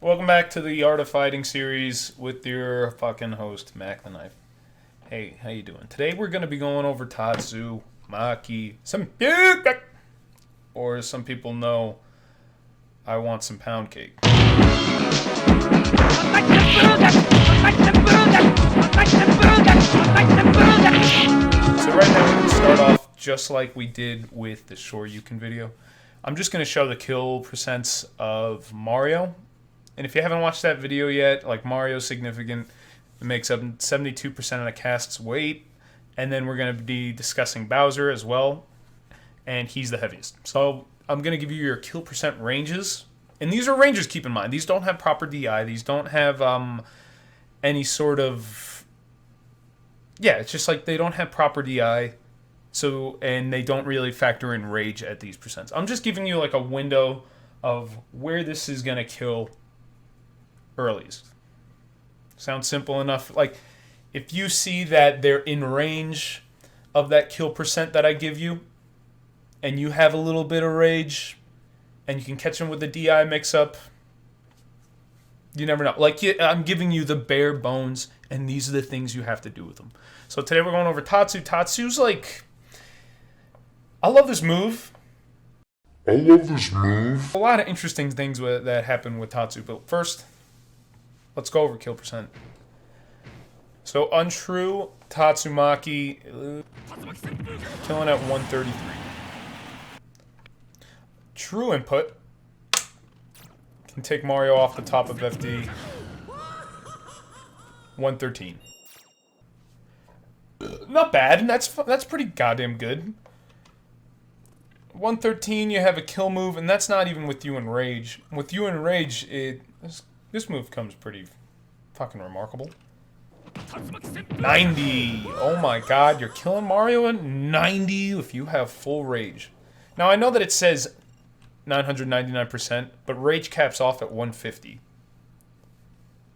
Welcome back to the Art of Fighting series with your fucking host, Mac the Knife. Hey, how you doing? Today we're going to be going over Tatsu, Maki, or as some people know, I want some pound cake. So right now we're going to start off just like we did with the Shoryuken video. I'm just going to show the kill percents of Mario. And if you haven't watched that video yet, like Mario's significant. It makes up 72% of the cast's weight. And then we're going to be discussing Bowser as well. And he's the heaviest. So I'm going to give you your kill percent ranges. And these are ranges, keep in mind. These don't have proper DI. These don't have any sort of... Yeah, it's just like they don't have proper DI. And they don't really factor in rage at these percents. I'm just giving you like a window of where this is going to kill earliest. Sounds simple enough. Like, if you see that they're in range of that kill percent that I give you, and you have a little bit of rage, and you can catch them with the DI mix-up, you never know. Like, I'm giving you the bare bones, and these are the things you have to do with them. So today we're going over Tatsu. Tatsu's like... I love this move. A lot of interesting things that happen with Tatsu, but first... let's go over kill percent. So untrue Tatsumaki killing at 133. True input can take Mario off the top of FD 113. Not bad. That's pretty goddamn good. 113, you have a kill move, and that's not even with you in rage. With you in rage, this move comes pretty fucking remarkable. 90. Oh my god, you're killing Mario at 90 if you have full rage. Now, I know that it says 999%, but rage caps off at 150.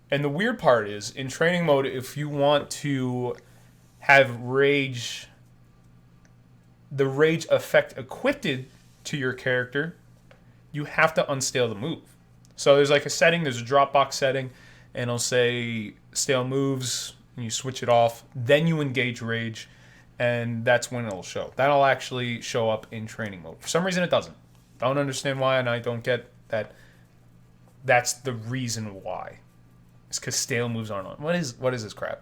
And the weird part is, in training mode, if you want to have rage... the rage effect equipped to your character, you have to unstale the move. So there's like a setting, there's a Dropbox setting, and it'll say stale moves, and you switch it off, then you engage rage, and that's when it'll show. That'll actually show up in training mode. For some reason it doesn't. Don't understand why, and I don't get that. That's the reason why. It's because stale moves aren't on. What is this crap?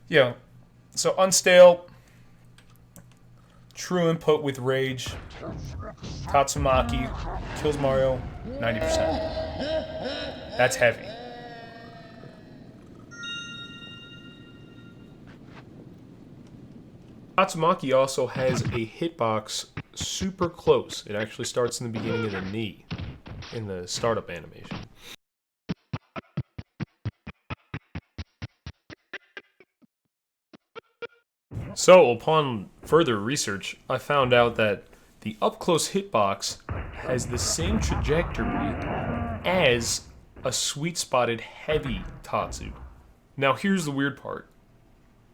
Yeah, so unstale, true input with rage, Tatsumaki kills Mario 90%. That's heavy. Tatsumaki also has a hitbox super close. It actually starts in the beginning of the knee in the startup animation. So, upon further research, I found out that the up-close hitbox has the same trajectory as a sweet-spotted heavy Tatsu. Now, here's the weird part.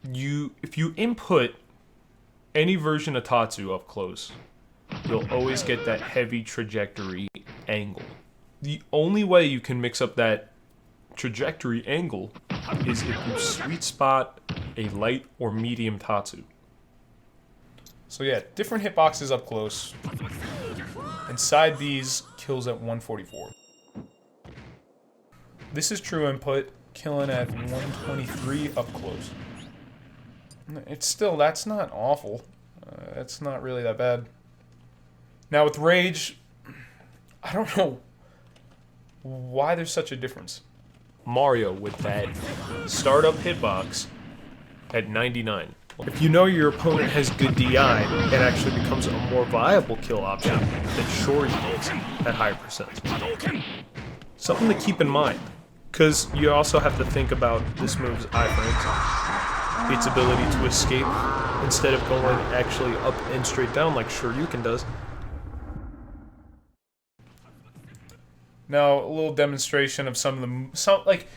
If you input any version of Tatsu up close, you'll always get that heavy trajectory angle. The only way you can mix up that trajectory angle is if you sweet spot a light or medium Tatsu. So yeah, different hitboxes up close. Inside these, kills at 144. This is true input, killing at 123 up close. It's still, that's not awful. It's not really that bad. Now with rage, I don't know why there's such a difference. Mario with that startup hitbox at 99. If you know your opponent has good DI, it actually becomes a more viable kill option than Shoryuken is at higher percents. Something to keep in mind, because you also have to think about this move's iframes, its ability to escape instead of going actually up and straight down like Shoryuken does. Now, a little demonstration of some of the... like,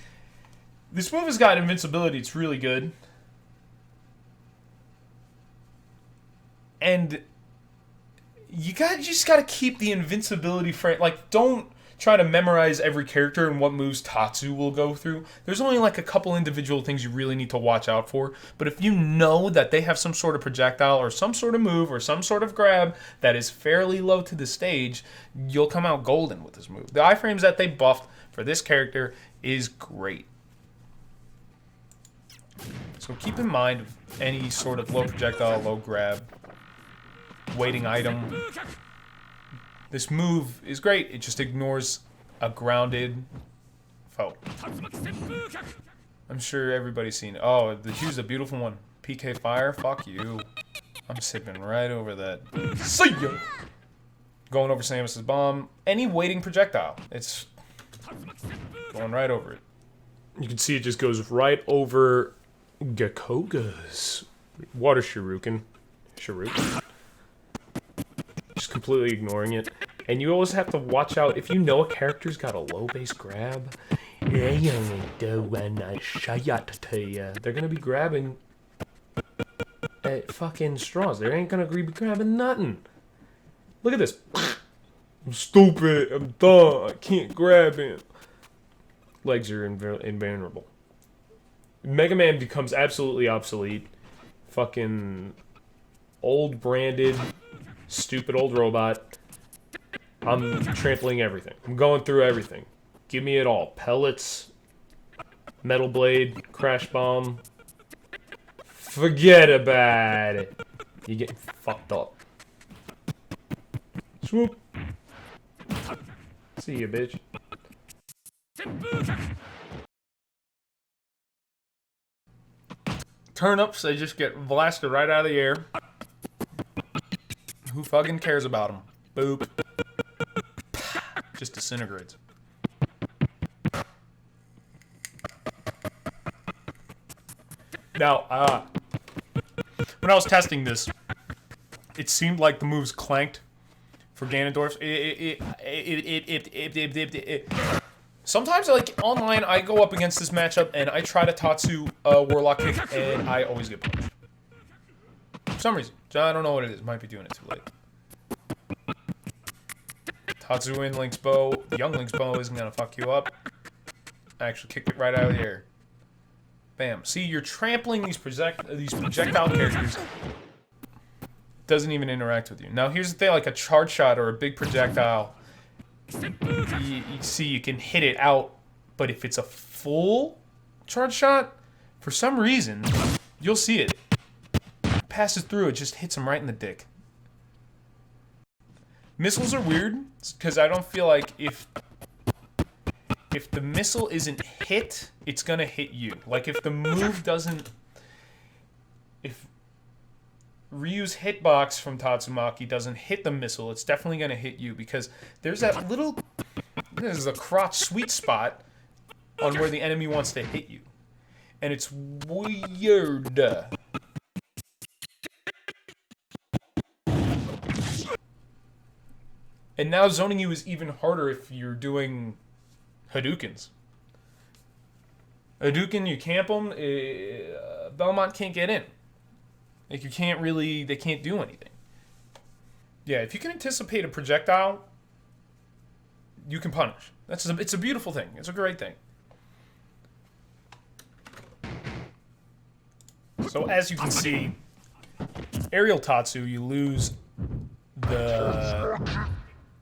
this move has got invincibility. It's really good. And you just gotta keep the invincibility frame. Like, don't try to memorize every character and what moves Tatsu will go through, there's only like a couple individual things you really need to watch out for. But if you know that they have some sort of projectile or some sort of move or some sort of grab that is fairly low to the stage, you'll come out golden with this move. The iframes that they buffed for this character is great. So keep in mind any sort of low projectile, low grab, waiting item. This move is great. It just ignores a grounded foe. I'm sure everybody's seen it. Oh, here's a beautiful one. PK Fire? Fuck you. I'm sipping right over that. See ya! Going over Samus's bomb. Any waiting projectile. It's going right over it. You can see it just goes right over Gakoga's water shuriken. Just completely ignoring it. And you always have to watch out if you know a character's got a low base grab. They're gonna be grabbing at fucking straws. They ain't gonna be grabbing nothing. Look at this. I'm stupid. I'm dumb. I can't grab him. Legs are invulnerable. Mega Man becomes absolutely obsolete. Fucking old branded, stupid old robot. I'm trampling everything. I'm going through everything. Give me it all. Pellets, metal blade, crash bomb. Forget about it. You get fucked up. Swoop. See ya, bitch. Turnips, they just get blasted right out of the air. Who fucking cares about them? Boop. Just disintegrates. Now, when I was testing this, it seemed like the moves clanked for Ganondorf. Sometimes, like, online, I go up against this matchup, and I try to Tatsu Warlock kick, and I always get punched. For some reason. I don't know what it is. Might be doing it too late. Tatsu in Link's bow. Young Link's bow isn't gonna fuck you up. I actually kicked it right out of the air. Bam. See, you're trampling these projectile characters. Doesn't even interact with you. Now, here's the thing, like a charge shot or a big projectile. You see, you can hit it out, but if it's a full charge shot, for some reason, you'll see it. Passes through, it just hits him right in the dick. Missiles are weird, because I don't feel like if the missile isn't hit, it's gonna hit you. Like if the move doesn't... If Ryu's hitbox from Tatsumaki doesn't hit the missile, it's definitely gonna hit you, because there's that little... There's a crotch sweet spot on where the enemy wants to hit you. And it's weird. And now zoning you is even harder if you're doing Hadoukens. Hadouken, you camp them, Belmont can't get in. Like, you can't really, they can't do anything. Yeah, if you can anticipate a projectile, you can punish. It's a beautiful thing. It's a great thing. So as you can see, aerial Tatsu, you lose the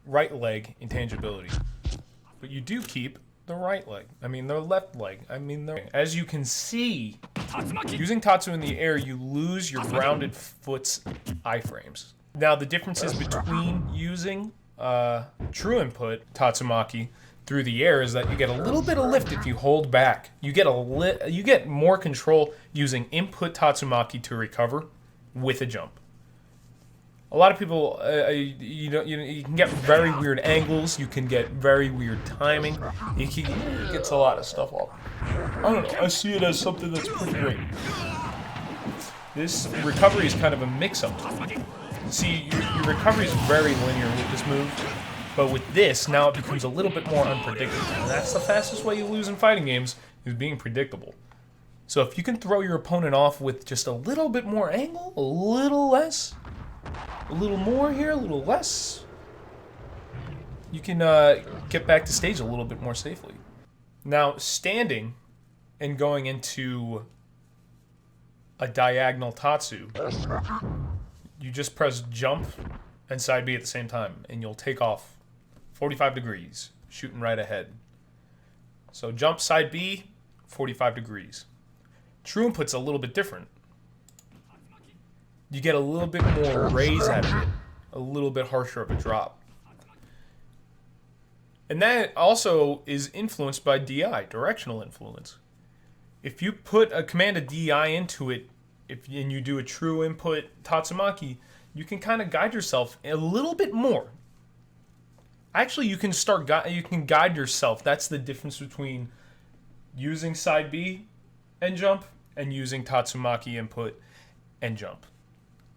right leg intangibility. But you do keep the right leg. I mean, the left leg. I mean, as you can see, using Tatsu in the air, you lose your grounded foot's iframes. Now, the differences between using true input Tatsumaki through the air is that you get a little bit of lift if you hold back. You get more control using input Tatsumaki to recover with a jump. A lot of people, you can get very weird angles. You can get very weird timing. It gets a lot of stuff off. I don't know. I see it as something that's pretty great. This recovery is kind of a mix-up. See, your recovery is very linear with this move, but with this, now it becomes a little bit more unpredictable. And that's the fastest way you lose in fighting games, is being predictable. So if you can throw your opponent off with just a little bit more angle, a little less, a little more here, a little less, you can get back to stage a little bit more safely. Now, standing and going into a diagonal Tatsu, you just press jump and side B at the same time, and you'll take off 45 degrees, shooting right ahead. So jump, side B, 45 degrees. True input's a little bit different. You get a little bit more raise out of it, a little bit harsher of a drop. And that also is influenced by DI, directional influence. If you put a command of DI into it, and you do a true input Tatsumaki, you can kind of guide yourself a little bit more. Actually, you can guide yourself. That's the difference between using side B and jump and using Tatsumaki input and jump.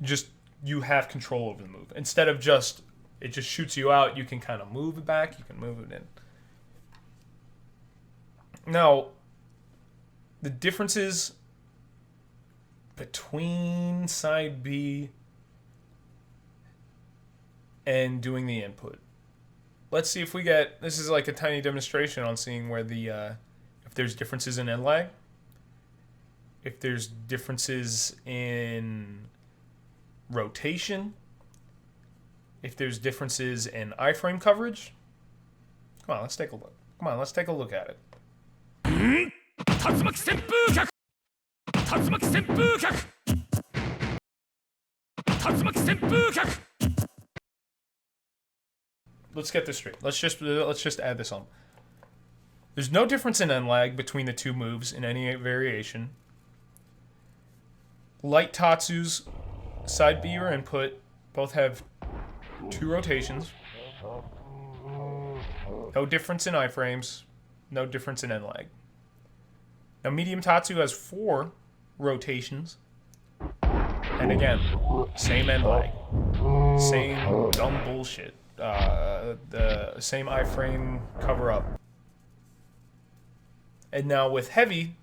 Just, you have control over the move. Instead of just, it just shoots you out, you can kind of move it back, you can move it in. Now, the differences between side B and doing the input. Let's see if we get, this is like a tiny demonstration on seeing where the, if there's differences in end lag, if there's differences in rotation, if there's differences in iframe coverage. Come on, let's take a look. Come on, let's take a look at it. Let's get this straight. Let's just add this on. There's no difference in end lag between the two moves in any variation. Light Tatsus, side B or input, both have 2 rotations. No difference in iframes. No difference in end lag. Now medium Tatsu has 4 rotations. And again, same end lag. Same dumb bullshit. The same iframe cover up. And now with heavy,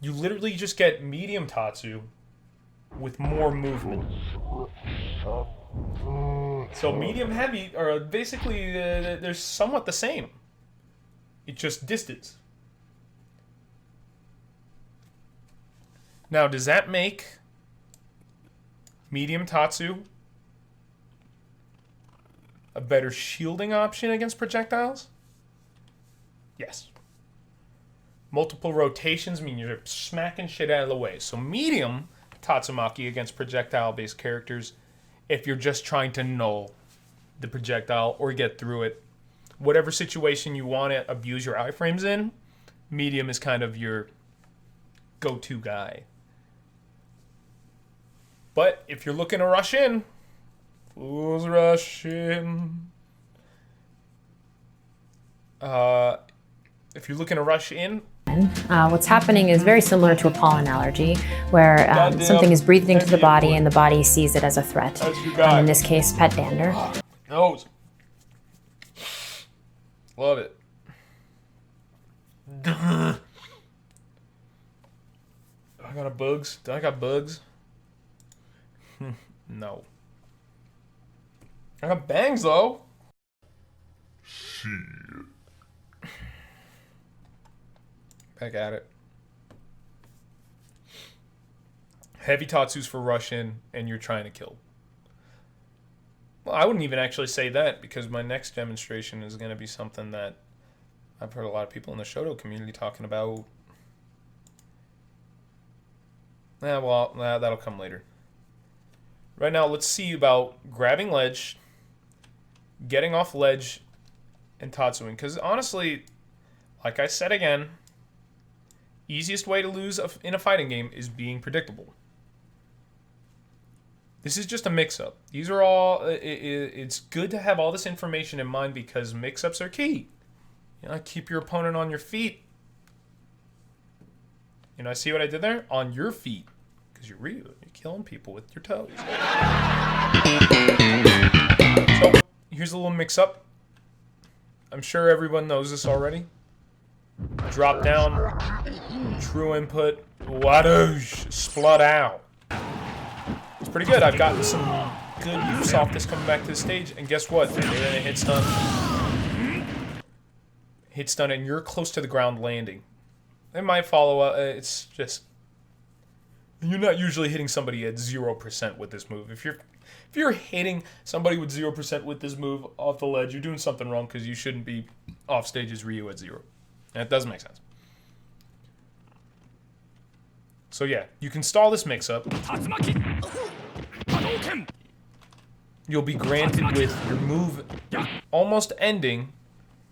you literally just get medium Tatsu with more movement. So medium heavy are basically they're somewhat the same. It's just distance. Now, does that make medium Tatsu a better shielding option against projectiles? Yes. Multiple rotations mean you're smacking shit out of the way. So medium Tatsumaki against projectile-based characters, if you're just trying to null the projectile or get through it. Whatever situation you want to abuse your iframes in, medium is kind of your go-to guy. But if you're looking to rush in, fools rush in. If you're looking to rush in, what's happening is very similar to a pollen allergy, where something is breathed into the body and the body sees it as a threat. In this case, pet dander. Nose. Love it. I got bugs. Do I got bugs? No. I got bangs though. Shit. Back at it. Heavy Tatsus for rush in, and you're trying to kill. Well, I wouldn't even actually say that, because my next demonstration is going to be something that I've heard a lot of people in the Shoto community talking about. Well, that'll come later. Right now, let's see about grabbing ledge, getting off ledge, and Tatsuing. Because honestly, like I said again, easiest way to lose in a fighting game is being predictable. This is just a mix-up. These are all... It's good to have all this information in mind because mix-ups are key. You know, keep your opponent on your feet. You know, see what I did there? On your feet. Because you're real. You're killing people with your toes. So, here's a little mix-up. I'm sure everyone knows this already. Drop down. True input. Wadoosh. Splut out. It's pretty good. I've gotten some good use off this coming back to the stage. And guess what? They're in a hit stun. hit stun and you're close to the ground landing. It might follow up. It's just... You're not usually hitting somebody at 0% with this move. If you're hitting somebody with 0% with this move off the ledge, you're doing something wrong because you shouldn't be off stage as Ryu at 0. And it doesn't make sense. So yeah, you can stall this mix-up. You'll be granted with your move almost ending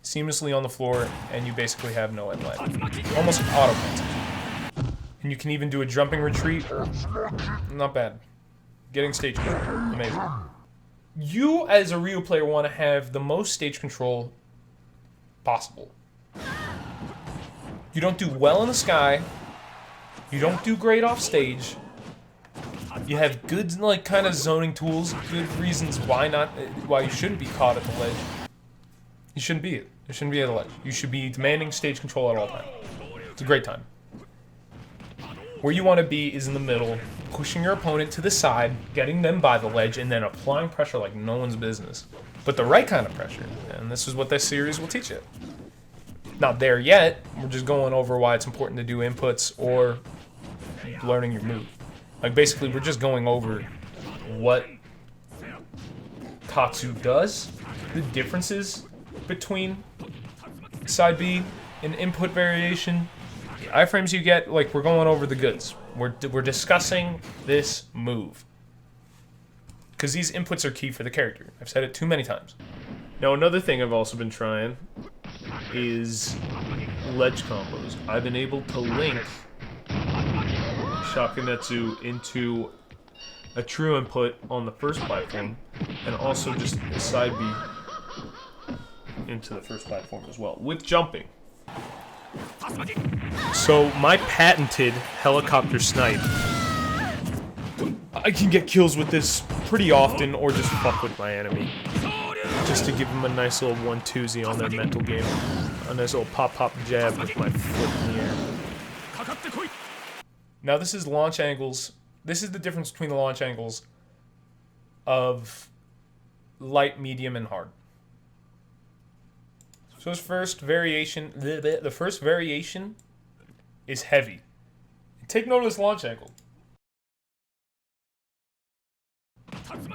seamlessly on the floor, and you basically have no end lag. Almost auto cancel. And you can even do a jumping retreat. Not bad. Getting stage control. Amazing. You, as a Ryu player, want to have the most stage control possible. You don't do well in the sky. You don't do great off stage. You have good, like, kind of zoning tools. Good reasons why you shouldn't be caught at the ledge. You shouldn't be it. You shouldn't be at the ledge. You should be demanding stage control at all times. It's a great time. Where you want to be is in the middle, pushing your opponent to the side, getting them by the ledge, and then applying pressure like no one's business. But the right kind of pressure, and this is what this series will teach you. Not there yet, we're just going over why it's important to do inputs or learning your move. Like, basically, we're just going over what Tatsu does, the differences between side B and input variation, the iframes you get. Like, we're going over the goods. We're discussing this move. Because these inputs are key for the character. I've said it too many times. Now, another thing I've also been trying is ledge combos. I've been able to link Shakunetsu into a true input on the first platform, and also just a side B into the first platform as well, with jumping. So my patented helicopter snipe, I can get kills with this pretty often, or just fuck with my enemy. Just to give them a nice little 1-2-zy on their mental game. A nice little pop-pop jab with my foot in the air. Now this is launch angles. This is the difference between the launch angles of light, medium, and hard. So this first variation, the first variation is heavy. Take note of this launch angle.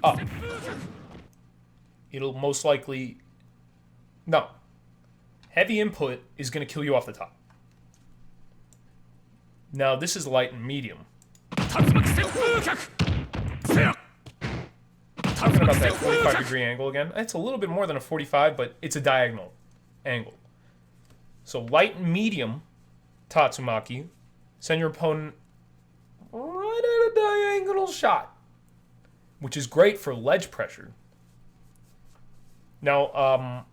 Up. It'll most likely... No. Heavy input is going to kill you off the top. Now, this is light and medium. Talking about that 45-degree angle again. It's a little bit more than a 45, but it's a diagonal angle. So light and medium Tatsumaki send your opponent right at a diagonal shot, which is great for ledge pressure. Now,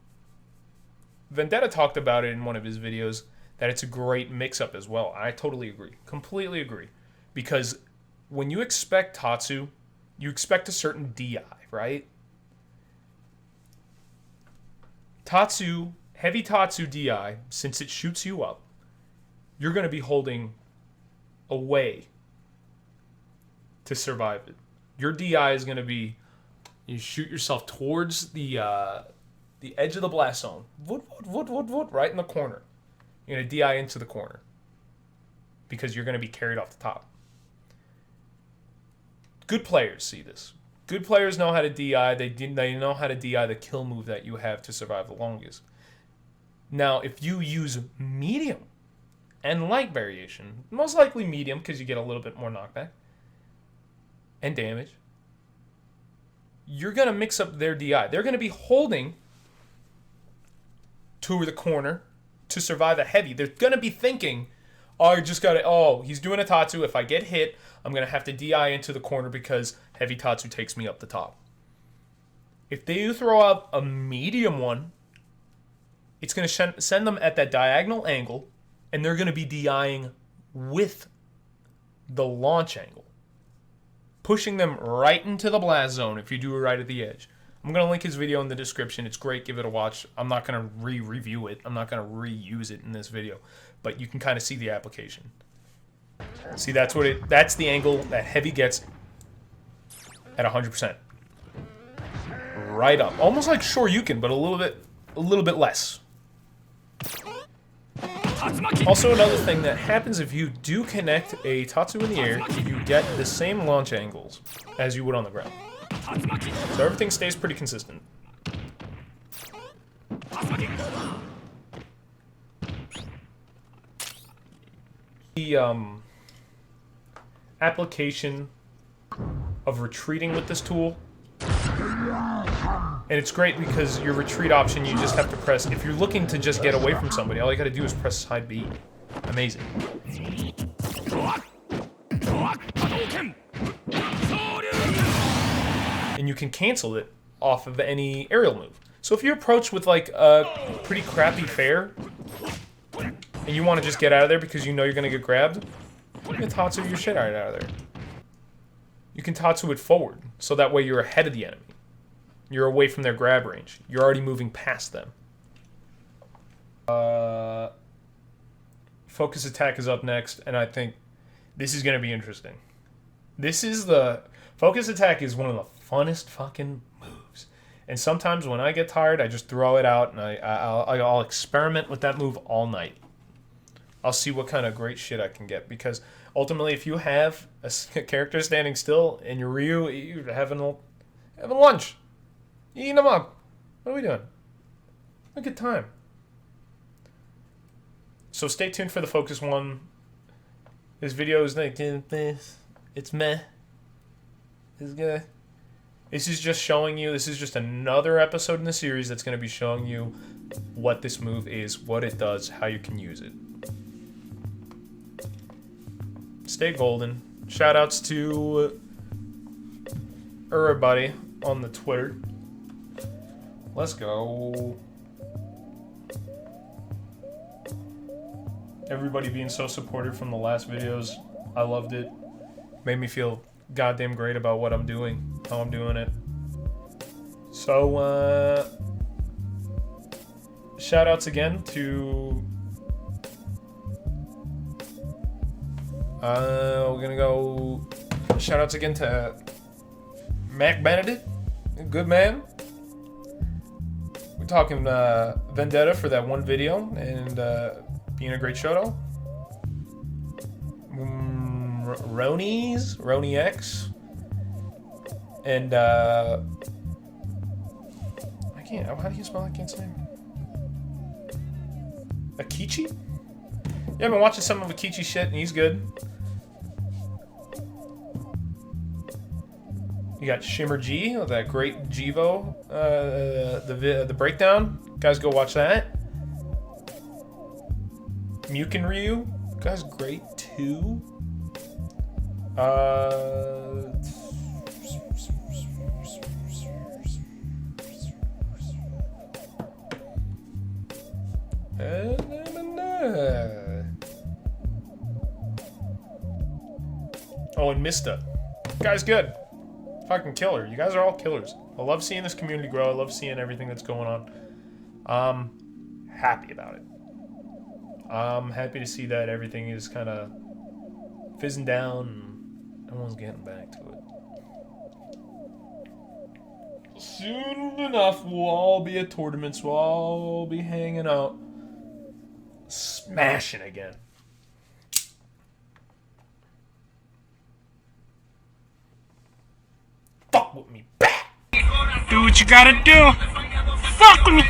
Vendetta talked about it in one of his videos, that it's a great mix-up as well. I totally agree. Completely agree. Because when you expect Tatsu, you expect a certain DI, right? Tatsu, heavy Tatsu DI, since it shoots you up, you're going to be holding away to survive it. Your DI is going to be, you shoot yourself towards the edge of the blast zone, right in the corner. You're going to DI into the corner because you're going to be carried off the top. Good players see this. Good players know how to DI. They know how to DI the kill move that you have to survive the longest. Now, if you use medium and light variation, most likely medium because you get a little bit more knockback and damage, you're going to mix up their DI. They're going to be holding to the corner to survive a heavy. They're going to be thinking, oh, you just got to, oh, he's doing a Tatsu. If I get hit, I'm going to have to DI into the corner because heavy Tatsu takes me up the top. If they throw out a medium one, it's going to send them at that diagonal angle, and they're going to be DIing with the launch angle, pushing them right into the blast zone if you do it right at the edge. I'm going to link his video in the description. It's great. Give it a watch. I'm not going to re-review it. I'm not going to reuse it in this video. But you can kind of see the application. See, that's the angle that heavy gets at 100%. Right up. Almost like Shoryuken, but a little bit less. Also, another thing that happens if you do connect a Tatsu in the air, you get the same launch angles as you would on the ground. So everything stays pretty consistent. The application of retreating with this tool, and it's great because your retreat option, you just have to press, if you're looking to just get away from somebody, all you gotta do is press side B. Amazing. And you can cancel it off of any aerial move. So if you approach with like a pretty crappy fair, and you want to just get out of there because you know you're gonna get grabbed, you can Tatsu your shit out of there. You can Tatsu it forward, so that way you're ahead of the enemy. You're away from their grab range. You're already moving past them. Focus attack is up next, and I think this is going to be interesting. Focus attack is one of the funnest fucking moves. And sometimes when I get tired, I just throw it out, and I'll experiment with that move all night. I'll see what kind of great shit I can get, because ultimately, if you have a character standing still and you're Ryu, you're having lunch. You eating them up. What are we doing? A good time. So stay tuned for the Focus one. This video is like this. It's meh. It's good. This is just showing you, this is just another episode in the series that's going to be showing you what this move is, what it does, how you can use it. Stay golden. Shoutouts to everybody on the Twitter. Let's go. Everybody being so supportive from the last videos. I loved it. Made me feel goddamn great about what I'm doing, how I'm doing it. So, shoutouts again to... we're gonna go... Shoutouts again to Mac Benedict. Good man. We're talking Vendetta for that one video, and being a great shout-out. Roni X, and I can't. How do you spell that kid's name? Akichi? Yeah, I've been watching some of Akichi's shit, and he's good. You got Shimmer G, that great Jivo, the breakdown. Guys, go watch that. Mukin Ryu, guy's great too. Oh, and Mista. Guy's good. Fucking killer. You guys are all killers. I love seeing this community grow. I love seeing everything that's going on. Happy about it. I'm happy to see that everything is kind of fizzing down and everyone's getting back to it. Soon enough, we'll all be at tournaments. We'll all be hanging out, smashing again. Fuck with me back. Do what you gotta do. Fuck with me.